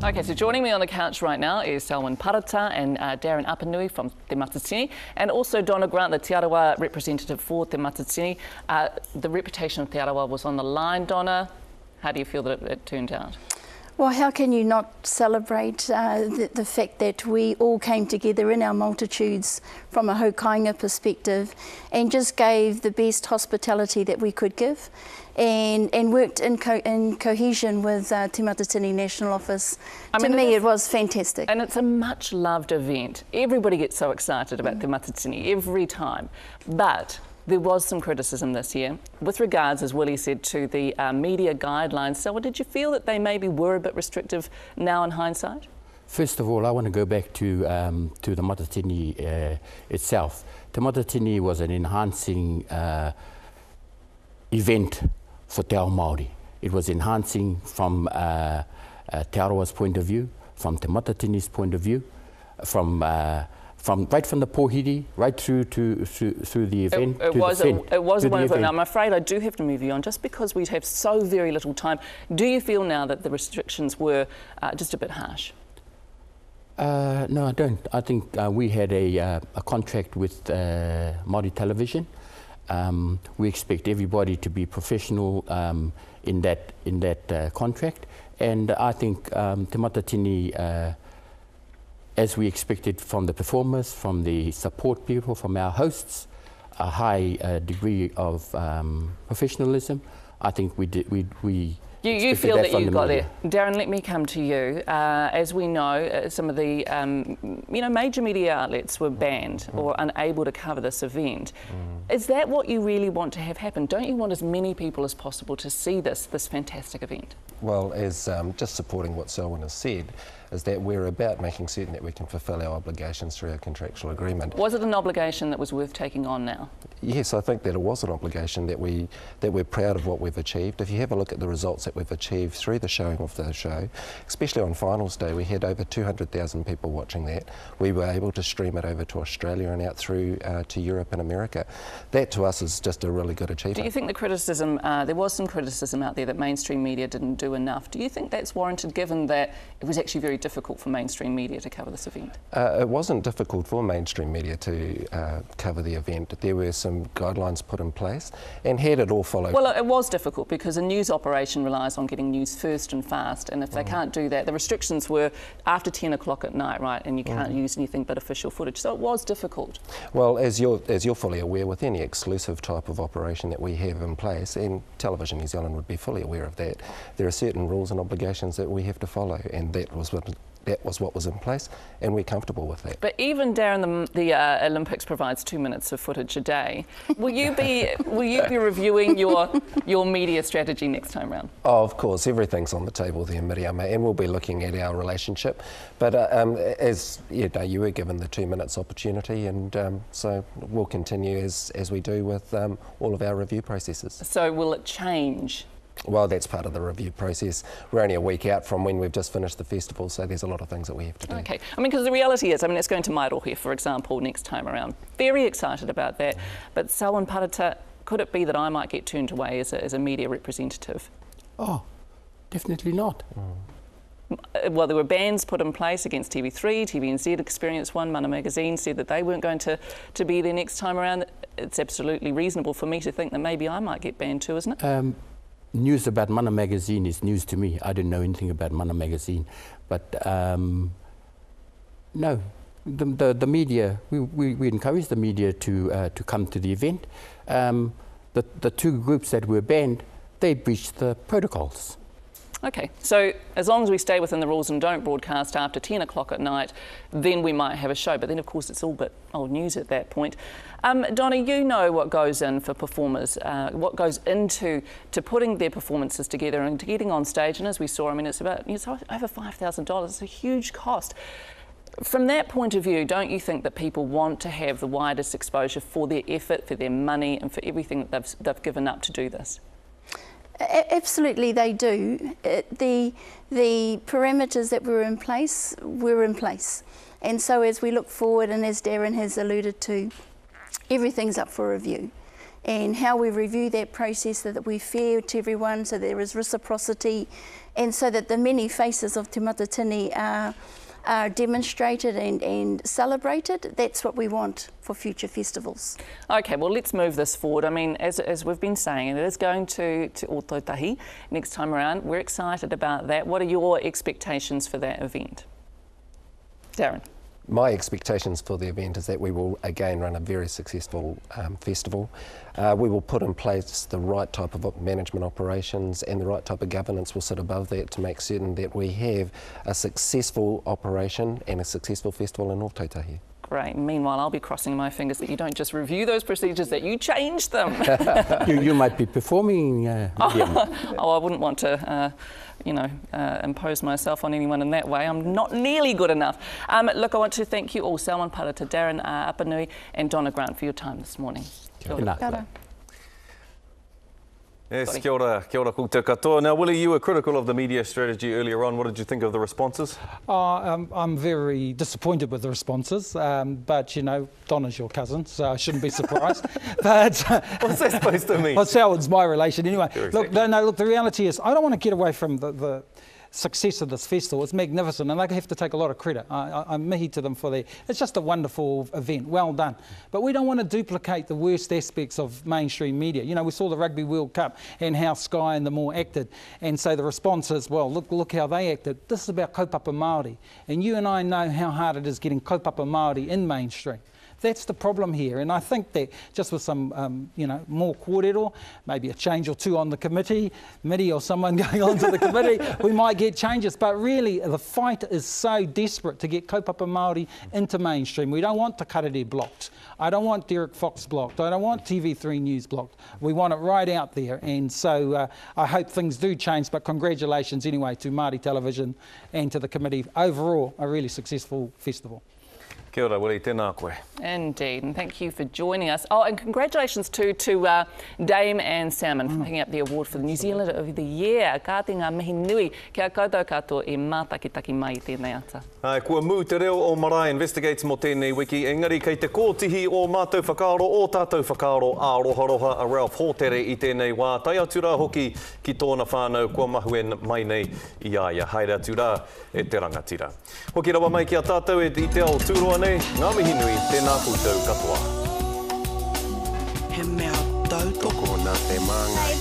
Okay, so joining me on the couch right now is Selwyn Parata and Darrin Apanui from Te Matatini, and also Donna Grant, the Te Arawa representative for Te Matatini. The reputation of Te Arawa was on the line. Donna, how do you feel that it turned out? Well, how can you not celebrate the fact that we all came together in our multitudes from a haukainga perspective and just gave the best hospitality that we could give and worked in cohesion with Te Matatini National Office. To me, it was fantastic. And it's a much loved event. Everybody gets so excited about Te Matatini every time. But there was some criticism this year with regards, as Willie said, to the media guidelines. So did you feel that they maybe were a bit restrictive now in hindsight? First of all, I want to go back to the Matatini itself. Te Matatini was an enhancing event for Te Ao Māori. It was enhancing from Te Arawa's point of view, from Te Matatini's point of view, from right from the pohiri right through the event. It was wonderful. Now, I'm afraid I do have to move you on just because we have so very little time. Do you feel now that the restrictions were just a bit harsh? No, I don't. I think we had a contract with Māori Television. We expect everybody to be professional in that contract, and I think Te Matatini, as we expected from the performers, from the support people, from our hosts, a high degree of professionalism. I think we did. You feel that you got there. Darrin, let me come to you. As we know, some of the major media outlets were banned or unable to cover this event. Is that what you really want to have happen? Don't you want as many people as possible to see this fantastic event? Well, as just supporting what Selwyn has said, is that we're about making certain that we can fulfil our obligations through our contractual agreement. Was it an obligation that was worth taking on now? Yes, I think that it was an obligation, that we're proud of what we've achieved. If you have a look at the results that we've achieved through the showing of the show, especially on finals day, we had over 200,000 people watching that. We were able to stream it over to Australia and out through to Europe and America. That to us is just a really good achievement. Do you think the criticism, there was some criticism out there that mainstream media didn't do enough. Do you think that's warranted, given that it was actually very difficult for mainstream media to cover this event? It wasn't difficult for mainstream media to cover the event. There were some guidelines put in place, and had it all followed. Well, it was difficult because a news operation relies on getting news first and fast, and if they can't do that, the restrictions were after 10 o'clock at night, right, and you can't use anything but official footage, so it was difficult. Well, as you're fully aware, with any exclusive type of operation that we have in place, and Television New Zealand would be fully aware of that, there are certain rules and obligations that we have to follow, and that was what was in place, and we're comfortable with that. But even, Darrin, the Olympics provides 2 minutes of footage a day. Will you be reviewing your media strategy next time round? Oh, of course, everything's on the table there, Miriama, and we'll be looking at our relationship. But as you were given the 2 minutes opportunity, and so we'll continue as we do with all of our review processes. So will it change? Well, that's part of the review process. We're only a week out from when we've just finished the festival, so there's a lot of things that we have to do. Okay. I mean, because the reality is, it's going to Mairohe, for example, next time around. Very excited about that. But Selwyn Parata, could it be that I might get turned away as a media representative? Oh, definitely not. Well, there were bans put in place against TV3, TVNZ experienced one. Mana Magazine said that they weren't going to be there next time around. It's absolutely reasonable for me to think that maybe I might get banned too, isn't it? News about Mana Magazine is news to me. I didn't know anything about Mana Magazine. But no, the media, we encourage the media to come to the event. The two groups that were banned, they breached the protocols. Okay, so as long as we stay within the rules and don't broadcast after 10 o'clock at night, then we might have a show. But then, of course, it's all but old news at that point. Donna, you know what goes in for performers, what goes into putting their performances together and to getting on stage. And as we saw, it's over $5,000. It's a huge cost. From that point of view, don't you think that people want to have the widest exposure for their effort, for their money, and for everything that they've given up to do this? Absolutely, they do. The parameters that were in place, and so as we look forward, and as Darrin has alluded to, everything's up for review. and how we review that process so that we're fair to everyone, so there is reciprocity, and so that the many faces of Te Matatini are demonstrated and celebrated. That's what we want for future festivals. Okay, well, let's move this forward. I mean, as we've been saying, it is going to Ōtautahi next time around. We're excited about that. What are your expectations for that event? Darrin. My expectations for the event is that we will again run a very successful festival. We will put in place the right type of management operations, and the right type of governance will sit above that to make certain that we have a successful operation and a successful festival in Ōtautahi. Great. Meanwhile, I'll be crossing my fingers that you don't just review those procedures, that you change them. you might be performing. Oh, I wouldn't want to, impose myself on anyone in that way. I'm not nearly good enough. Look, I want to thank you all, Selwyn Parata, Darrin Apanui and Donna Grant, for your time this morning. Kia ora. Yes, kia ora koutou katoa. Now, Willie, you were critical of the media strategy earlier on. What did you think of the responses? I'm very disappointed with the responses, but, Donna's your cousin, so I shouldn't be surprised. But what's that supposed to mean? Well, Selwyn's my relation anyway. Look, the reality is I don't want to get away from the success of this festival. It's magnificent, and they have to take a lot of credit. I'm mihi to them for that. It's just a wonderful event, well done. But we don't want to duplicate the worst aspects of mainstream media. We saw the Rugby World Cup and how Sky and the more acted, and so the response is, well, look how they acted. This is about kaupapa Māori, and you and I know how hard it is getting kaupapa Māori in mainstream. That's the problem here, and I think that just with some, more kōrero, maybe a change or two on the committee, or someone going on to the committee, we might get changes. But really, the fight is so desperate to get kaupapa Māori into mainstream. We don't want Te Karere blocked. I don't want Derek Fox blocked. I don't want TV3 News blocked. We want it right out there, and so I hope things do change. But congratulations anyway to Māori Television and to the committee. Overall, a really successful festival. Kia ora, Willie, tēnā koe. Indeed, and thank you for joining us. Oh, and congratulations too to Dame and Salmon for picking up the award for the New Zealand of the Year. Ka te ngā mihi nui kia koutou katoa e mātakitaki mai I tēnei ata. Kua mū te reo o Marae investigates mo tēnei wiki. Engari, kei te kōtihi o mātou whakaaro, o tātou whakaaro āroha a Ralph Hōtere I tēnei wā. Tai atu rā hoki ki tōna whānau kua mahuen mai nei I aia. Haere atu rā e te rangatira. Hoki rawa mai ki a tātou e te ao tūroa nei. Ngā mihi nui, tēnā koutou katoa. He mea tau toko nā te māngai.